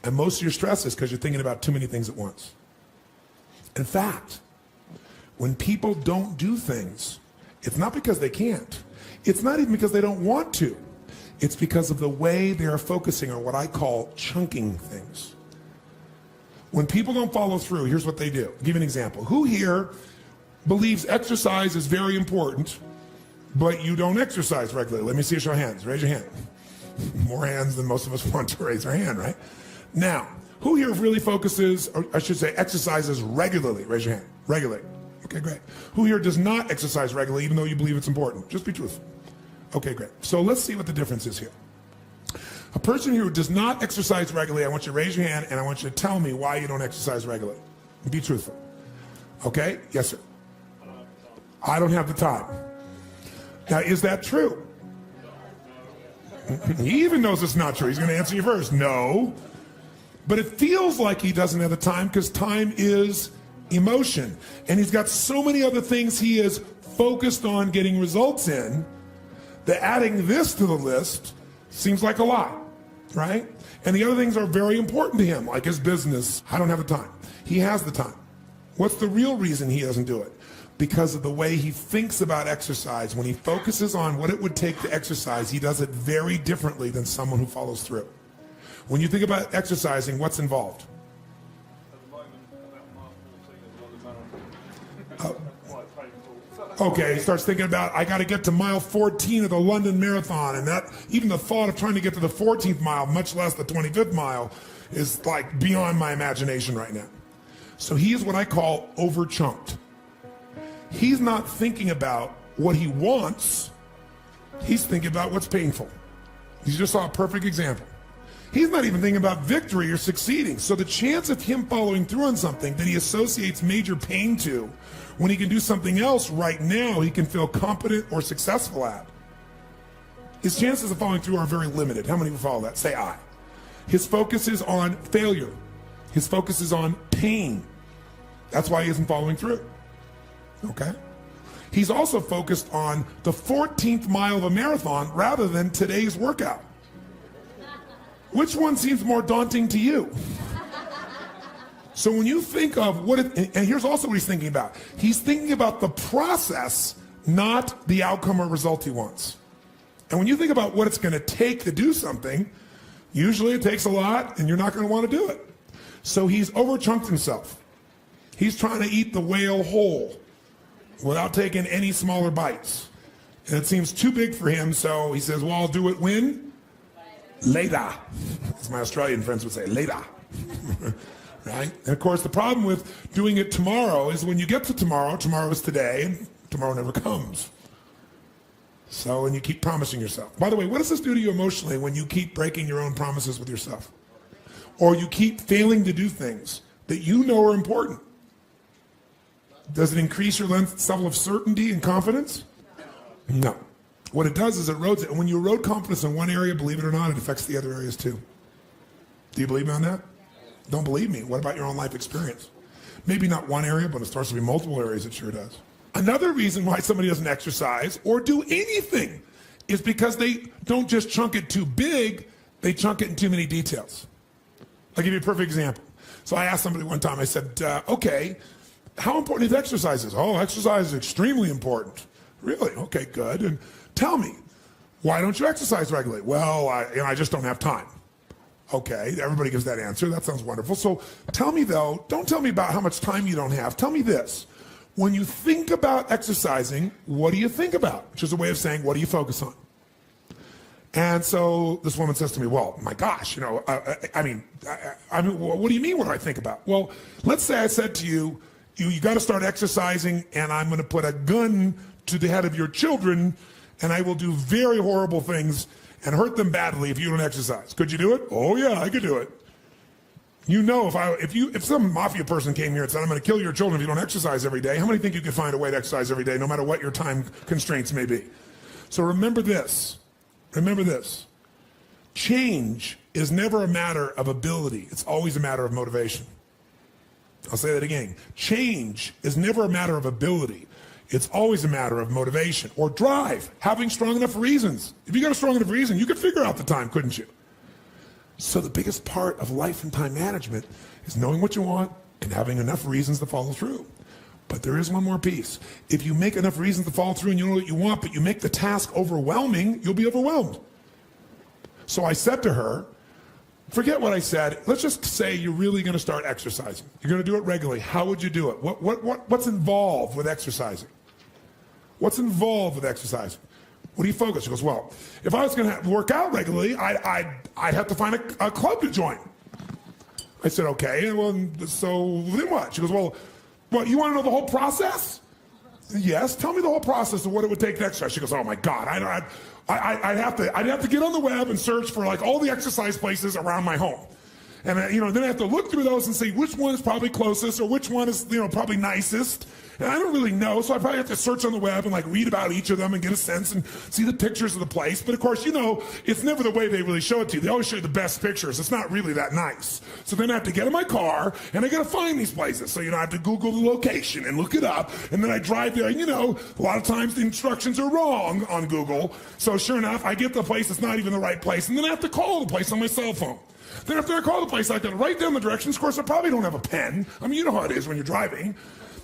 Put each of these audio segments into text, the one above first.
And most of your stress is because you're thinking about too many things at once. In fact, when people don't do things, it's not because they can't. It's not even because they don't want to. It's because of the way they are focusing on what I call chunking things. When people don't follow through, here's what they do. I'll give you an example. Who here believes exercise is very important, but you don't exercise regularly? Let me see a show of hands. Raise your hand. More hands than most of us want to raise our hand, right? Now, who here really focuses, or I should say exercises regularly? Raise your hand. Regularly. Okay, great. Who here does not exercise regularly even though you believe it's important? Just be truthful. Okay, great. So let's see what the difference is here. A person who does not exercise regularly, I want you to raise your hand and I want you to tell me why you don't exercise regularly. Be truthful. Okay? Yes, sir. I don't have the time. Now, is that true? He even knows it's not true. He's going to answer you first. No. But it feels like he doesn't have the time because time is emotion. And he's got so many other things he is focused on getting results in that adding this to the list seems like a lot, right? And the other things are very important to him, like his business. I don't have the time. He has the time. What's the real reason he doesn't do it? Because of the way he thinks about exercise. When he focuses on what it would take to exercise, he does it very differently than someone who follows through. When you think about exercising, what's involved? Okay, he starts thinking about, I got to get to mile 14 of the London Marathon, and that even the thought of trying to get to the 14th mile, much less the 25th mile, is like beyond my imagination right now. So he is what I call over-chunked. He's not thinking about what he wants, he's thinking about what's painful. You just saw a perfect example. He's not even thinking about victory or succeeding. So the chance of him following through on something that he associates major pain to, when he can do something else right now he can feel competent or successful at, his chances of following through are very limited. How many will follow that? Say I. His focus is on failure. His focus is on pain. That's why he isn't following through. Okay? He's also focused on the 14th mile of a marathon rather than today's workout. Which one seems more daunting to you? So when you think of what, and here's also what he's thinking about. He's thinking about the process, not the outcome or result he wants. And when you think about what it's going to take to do something, usually it takes a lot and you're not going to want to do it. So he's overchunked himself. He's trying to eat the whale whole without taking any smaller bites. And it seems too big for him, so he says, well, I'll do it when? Later. As my Australian friends would say, later. Right? And of course, the problem with doing it tomorrow is when you get to tomorrow, tomorrow is today, and tomorrow never comes. So, and you keep promising yourself. By the way, what does this do to you emotionally when you keep breaking your own promises with yourself? Or you keep failing to do things that you know are important? Does it increase your level of certainty and confidence? No. What it does is it erodes it. And when you erode confidence in one area, believe it or not, it affects the other areas too. Do you believe me on that? Don't believe me. What about your own life experience? Maybe not one area, but it starts to be multiple areas. It sure does. Another reason why somebody doesn't exercise or do anything is because they don't just chunk it too big, they chunk it in too many details. I'll give you a perfect example. So I asked somebody one time, I said, okay, how important is exercise? Oh, exercise is extremely important. Really? Okay, good. And tell me, why don't you exercise regularly? Well, I just don't have time. Okay, everybody gives that answer. That sounds wonderful. So tell me though, don't tell me about how much time you don't have. Tell me this. When you think about exercising, what do you think about? Which is a way of saying, what do you focus on? And so this woman says to me, well, my gosh, I mean, what do you mean what do I think about? Well, let's say I said to you, you got to start exercising and I'm going to put a gun to the head of your children and I will do very horrible things and hurt them badly if you don't exercise. Could you do it? Oh yeah, I could do it. You know, if some mafia person came here and said, I'm going to kill your children if you don't exercise every day, how many think you could find a way to exercise every day, no matter what your time constraints may be? So remember this. Remember this. Change is never a matter of ability. It's always a matter of motivation. I'll say that again. Change is never a matter of ability. It's always a matter of motivation or drive, having strong enough reasons. If you got a strong enough reason, you could figure out the time, couldn't you? So the biggest part of life and time management is knowing what you want and having enough reasons to follow through. But there is one more piece. If you make enough reasons to follow through and you know what you want, but you make the task overwhelming, you'll be overwhelmed. So I said to her, forget what I said. Let's just say you're really going to start exercising. You're going to do it regularly. How would you do it? What's involved with exercising? What's involved with exercising? What do you focus? She goes, well, if I was going to work out regularly, I'd have to find a club to join. I said, okay, well, so then what? She goes, well, you want to know the whole process? Yes, tell me the whole process of what it would take to exercise. She goes, oh my God, I'd have to get on the web and search for like all the exercise places around my home. And then I have to look through those and see which one is probably closest or which one is, probably nicest. And I don't really know, so I probably have to search on the web and like read about each of them and get a sense and see the pictures of the place. But of course, it's never the way they really show it to you. They always show you the best pictures. It's not really that nice. So then I have to get in my car and I got to find these places. So, I have to Google the location and look it up. And then I drive there. And, a lot of times the instructions are wrong on Google. So sure enough, I get the place that's not even the right place. And then I have to call the place on my cell phone. Then after I call the place, I got to write down the directions. Of course, I probably don't have a pen. I mean, you know how it is when you're driving.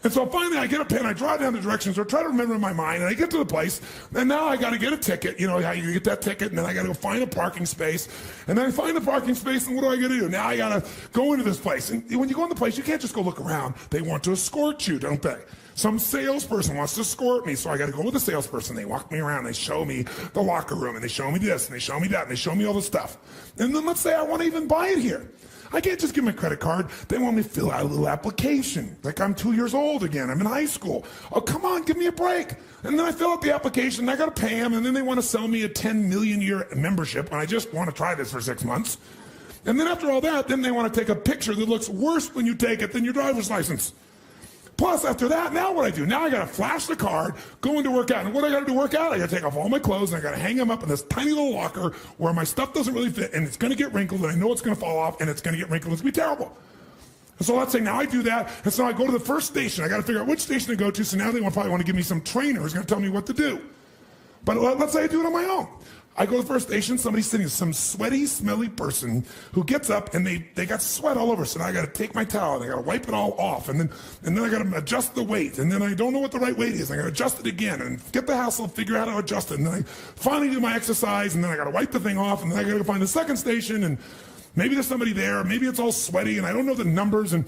And so finally I get a pen, I draw down the directions, or try to remember in my mind, and I get to the place, and now I got to get a ticket. You know how you get that ticket, and then I got to go find a parking space. And then I find the parking space, and what do I got to do? Now I got to go into this place. And when you go in the place, you can't just go look around. They want to escort you, don't they? Some salesperson wants to escort me, so I got to go with the salesperson. They walk me around, they show me the locker room, and they show me this, and they show me that, and they show me all the stuff. And then let's say I want to even buy it here. I can't just give my credit card. They want me to fill out a little application. Like I'm 2 years old again. I'm in high school. Oh, come on, give me a break. And then I fill out the application, and I got to pay them, and then they want to sell me a 10 million year membership, and I just want to try this for 6 months. And then after all that, then they want to take a picture that looks worse when you take it than your driver's license. Plus, after that, now what I do? Now I got to flash the card, go into work out. And what I got to do work out? I got to take off all my clothes, and I got to hang them up in this tiny little locker where my stuff doesn't really fit, and it's going to get wrinkled, and I know it's going to fall off, and it's going to get wrinkled. It's going to be terrible. And so let's say now I do that, and so I go to the first station. I got to figure out which station to go to, so now they probably want to give me some trainer who's going to tell me what to do. But let's say I do it on my own. I go to the first station, somebody's sitting, some sweaty, smelly person who gets up and they got sweat all over. So now I got to take my towel and I got to wipe it all off. And then I got to adjust the weight. And then I don't know what the right weight is. I got to adjust it again and get the hassle, figure out how to adjust it. And then I finally do my exercise and then I got to wipe the thing off. And then I got to find the second station and maybe there's somebody there. Maybe it's all sweaty and I don't know the numbers. And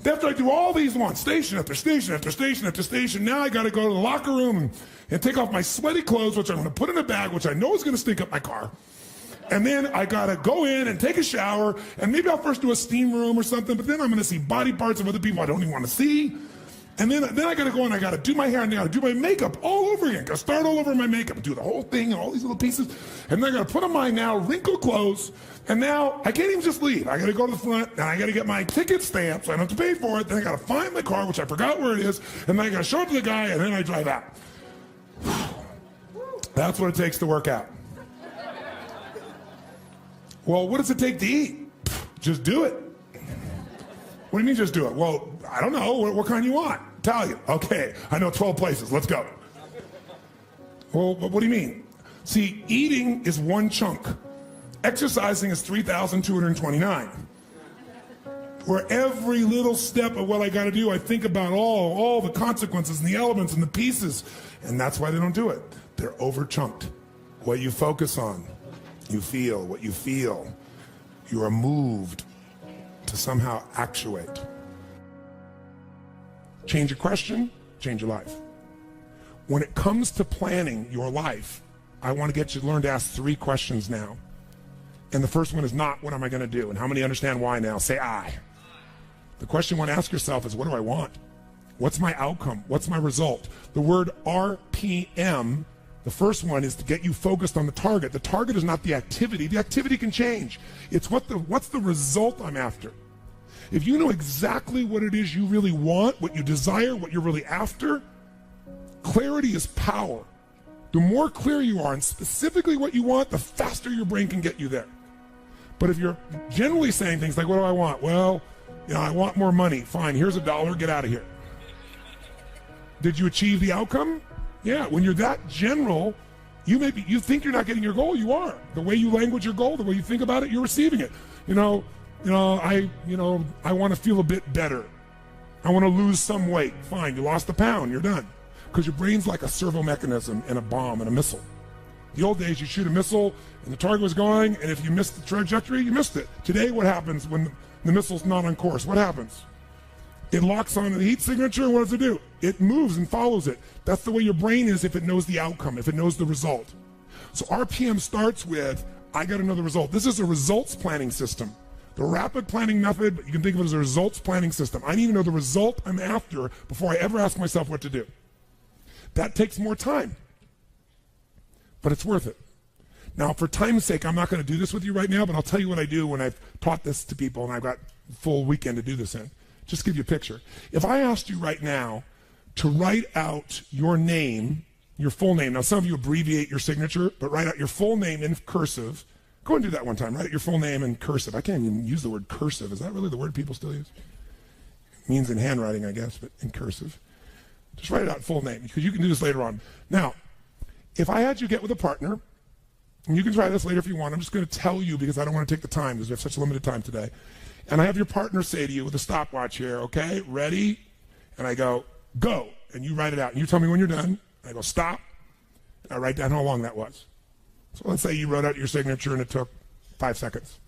after I do all these ones, station after station after station after station, now I got to go to the locker room and take off my sweaty clothes, which I'm going to put in a bag, which I know is going to stink up my car. And then I got to go in and take a shower, and maybe I'll first do a steam room or something, but then I'm going to see body parts of other people I don't even want to see. And then I got to go and I got to do my hair and I got to do my makeup all over again. Got to start all over my makeup, do the whole thing and all these little pieces. And then I got to put on my now wrinkled clothes. And now I can't even just leave. I got to go to the front and I got to get my ticket stamped so I don't have to pay for it. Then I got to find my car, which I forgot where it is. And then I got to show it to the guy and then I drive out. That's what it takes to work out. Well, what does it take to eat? Just do it. What do you mean just do it? Well, I don't know. What kind you want? Italian. Okay, I know 12 places. Let's go. Well, what do you mean? See, eating is one chunk. Exercising is 3,229. Where every little step of what I got to do, I think about all the consequences and the elements and the pieces. And that's why they don't do it. They're over-chunked. What you focus on, you feel. What you feel, you are moved to somehow actuate. Change your question, change your life. When it comes to planning your life, I want to get you to learn to ask 3 questions now. And the first one is not, what am I going to do? And how many understand why now? Say I. The question you want to ask yourself is, what do I want? What's my outcome? What's my result? The word RPM, the first one, is to get you focused on the target. The target is not the activity. The activity can change. It's what's the result I'm after. If you know exactly what it is you really want, what you desire, what you're really after, clarity is power. The more clear you are on specifically what you want, the faster your brain can get you there. But if you're generally saying things like, what do I want? Well, I want more money. Fine, here's $1, get out of here. Did you achieve the outcome? Yeah, when you're that general, You think you're not getting your goal, you are. The way you language your goal, the way you think about it, you're receiving it. I want to feel a bit better. I want to lose some weight. Fine, you lost a pound, you're done. Because your brain's like a servo mechanism in a bomb and a missile. The old days, you shoot a missile and the target was going, and if you missed the trajectory, you missed it. Today, what happens when the missile's not on course? What happens? It locks on the heat signature, and what does it do? It moves and follows it. That's the way your brain is if it knows the outcome, if it knows the result. So RPM starts with, I got to know the result. This is a results planning system. The rapid planning method, but you can think of it as a results planning system. I need to know the result I'm after before I ever ask myself what to do. That takes more time, but it's worth it. Now, for time's sake, I'm not going to do this with you right now, but I'll tell you what I do when I've taught this to people and I've got a full weekend to do this in. Just give you a picture. If I asked you right now to write out your name, your full name. Now, some of you abbreviate your signature, but write out your full name in cursive. Go and do that one time. Write out your full name in cursive. I can't even use the word cursive. Is that really the word people still use? It means in handwriting, I guess, but in cursive. Just write it out full name, because you can do this later on. Now, if I had you get with a partner, and you can try this later if you want. I'm just going to tell you because I don't want to take the time because we have such limited time today. And I have your partner say to you with a stopwatch here, okay, ready? And I go, go. And you write it out. And you tell me when you're done. I go, stop. And I write down how long that was. So let's say you wrote out your signature and it took 5 seconds.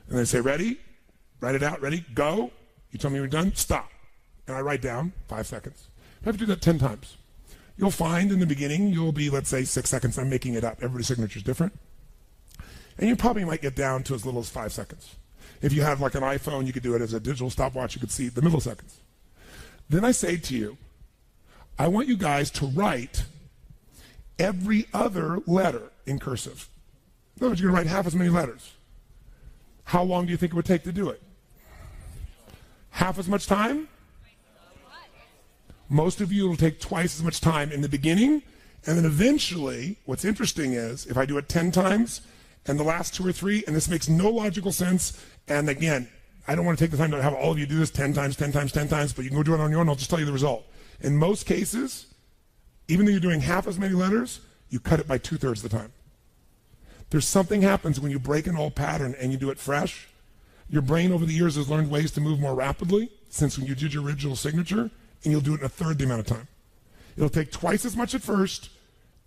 And they say, ready? Write it out. Ready? Go. You tell me when you're done. Stop. And I write down 5 seconds. I have to do that 10 times. You'll find in the beginning, you'll be, let's say, 6 seconds. I'm making it up. Everybody's signature is different. And you probably might get down to as little as 5 seconds. If you have like an iPhone, you could do it as a digital stopwatch. You could see the milliseconds. Then I say to you, I want you guys to write every other letter in cursive. In other words, you're going to write half as many letters. How long do you think it would take to do it? Half as much time? Most of you, it'll take twice as much time in the beginning, and then eventually, what's interesting is, if I do it 10 times, and the last 2 or 3, and this makes no logical sense, and again, I don't want to take the time to have all of you do this 10 times, 10 times, 10 times, but you can go do it on your own, I'll just tell you the result. In most cases, even though you're doing half as many letters, you cut it by 2/3 the time. There's something happens when you break an old pattern and you do it fresh. Your brain over the years has learned ways to move more rapidly since when you did your original signature, and you'll do it in 1/3 the amount of time. It'll take twice as much at first,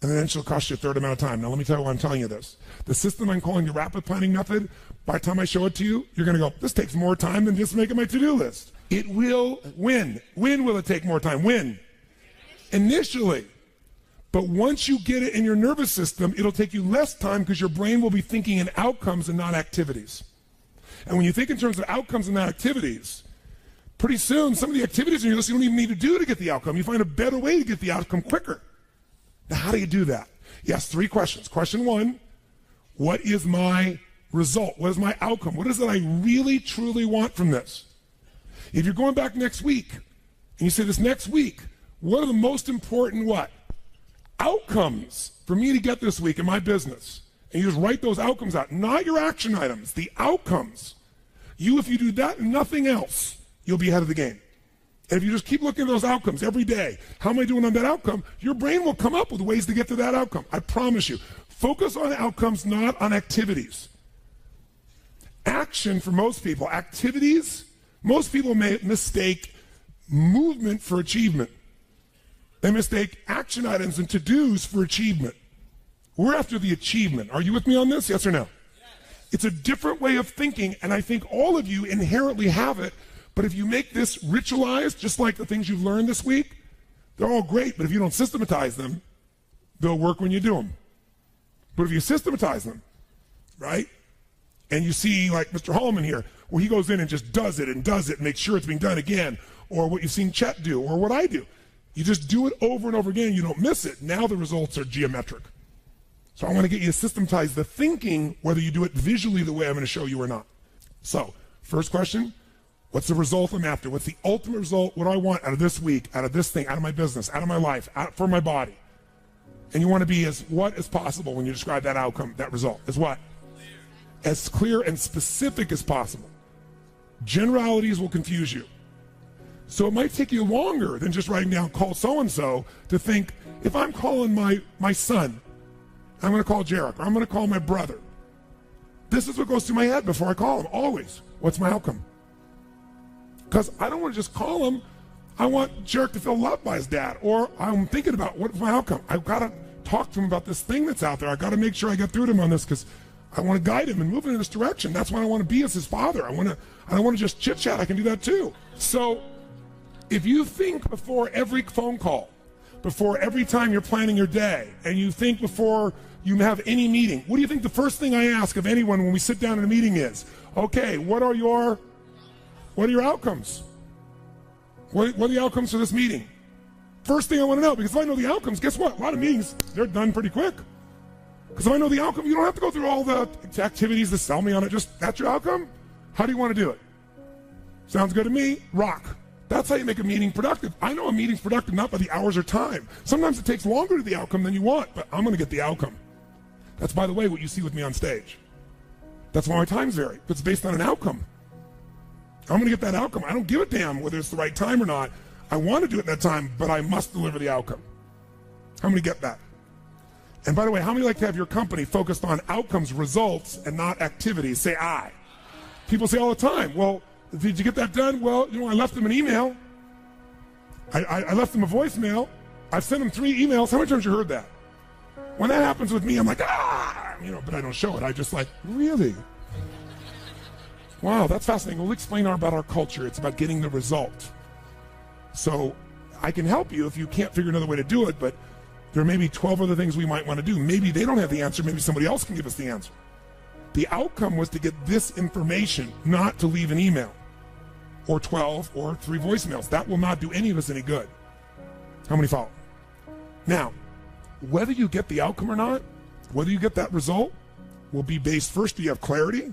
and then it'll cost you 1/3 amount of time. Now, let me tell you why I'm telling you this. The system I'm calling the rapid planning method, by the time I show it to you, you're going to go, this takes more time than just making my to-do list. It will win. When will it take more time? When? Initially. But once you get it in your nervous system, it'll take you less time because your brain will be thinking in outcomes and not activities. And when you think in terms of outcomes and not activities, pretty soon, some of the activities in your list you don't even need to do to get the outcome. You find a better way to get the outcome quicker. Now, how do you do that? Yes, 3 questions. Question 1, what is my result? What is my outcome? What is it I really, truly want from this? If you're going back next week, and you say this next week, what are the most important what? Outcomes for me to get this week in my business? And you just write those outcomes out, not your action items, the outcomes. If you do that and nothing else, you'll be ahead of the game. And if you just keep looking at those outcomes every day, how am I doing on that outcome? Your brain will come up with ways to get to that outcome. I promise you. Focus on outcomes, not on activities. Action for most people, activities, most people may mistake movement for achievement. They mistake action items and to-dos for achievement. We're after the achievement. Are you with me on this? Yes or no? Yes. It's a different way of thinking, and I think all of you inherently have it. But if you make this ritualized, just like the things you've learned this week, they're all great, but if you don't systematize them, they'll work when you do them. But if you systematize them, right, and you see like Mr. Hallman here, where he goes in and just does it and makes sure it's being done again, or what you've seen Chet do, or what I do. You just do it over and over again, you don't miss it. Now the results are geometric. So I want to get you to systematize the thinking, whether you do it visually the way I'm going to show you or not. So, first question. What's the result I'm after? What's the ultimate result? What do I want out of this week, out of this thing, out of my business, out of my life, for my body? And you want to be as what as possible when you describe that outcome, that result. As what? As clear and specific as possible. Generalities will confuse you. So it might take you longer than just writing down call so-and-so to think, if I'm calling my son, I'm going to call Jarek, or I'm going to call my brother. This is what goes through my head before I call him, always. What's my outcome? Because I don't want to just call him. I want Jarek to feel loved by his dad. Or I'm thinking about what's my outcome. I've got to talk to him about this thing that's out there. I've got to make sure I get through to him on this because I want to guide him and move him in this direction. That's what I want to be as his father. I don't want to just chit chat. I can do that too. So if you think before every phone call, before every time you're planning your day, and you think before you have any meeting, what do you think the first thing I ask of anyone when we sit down in a meeting is? Okay, what are your outcomes? What are the outcomes for this meeting? First thing I want to know, because if I know the outcomes, guess what? A lot of meetings, they're done pretty quick. Because if I know the outcome, you don't have to go through all the activities to sell me on it. Just, that's your outcome? How do you want to do it? Sounds good to me. Rock. That's how you make a meeting productive. I know a meeting's productive not by the hours or time. Sometimes it takes longer to the outcome than you want, but I'm going to get the outcome. That's, by the way, what you see with me on stage. That's why my times vary. It's based on an outcome. I'm going to get that outcome. I don't give a damn whether it's the right time or not. I want to do it at that time, but I must deliver the outcome. How many get that? And by the way, how many like to have your company focused on outcomes, results, and not activities? Say I. People say all the time, well, did you get that done? Well, I left them an email. I left them a voicemail. I've sent them 3 emails. How many times have you heard that? When that happens with me, I'm like, but I don't show it. I just like, really? Wow, that's fascinating. We'll explain about our culture. It's about getting the result. So I can help you if you can't figure another way to do it, but there may be 12 other things we might want to do. Maybe they don't have the answer. Maybe somebody else can give us the answer. The outcome was to get this information, not to leave an email or 12 or 3 voicemails. That will not do any of us any good. How many follow? Now, whether you get the outcome or not, whether you get that result, will be based first, do you have clarity?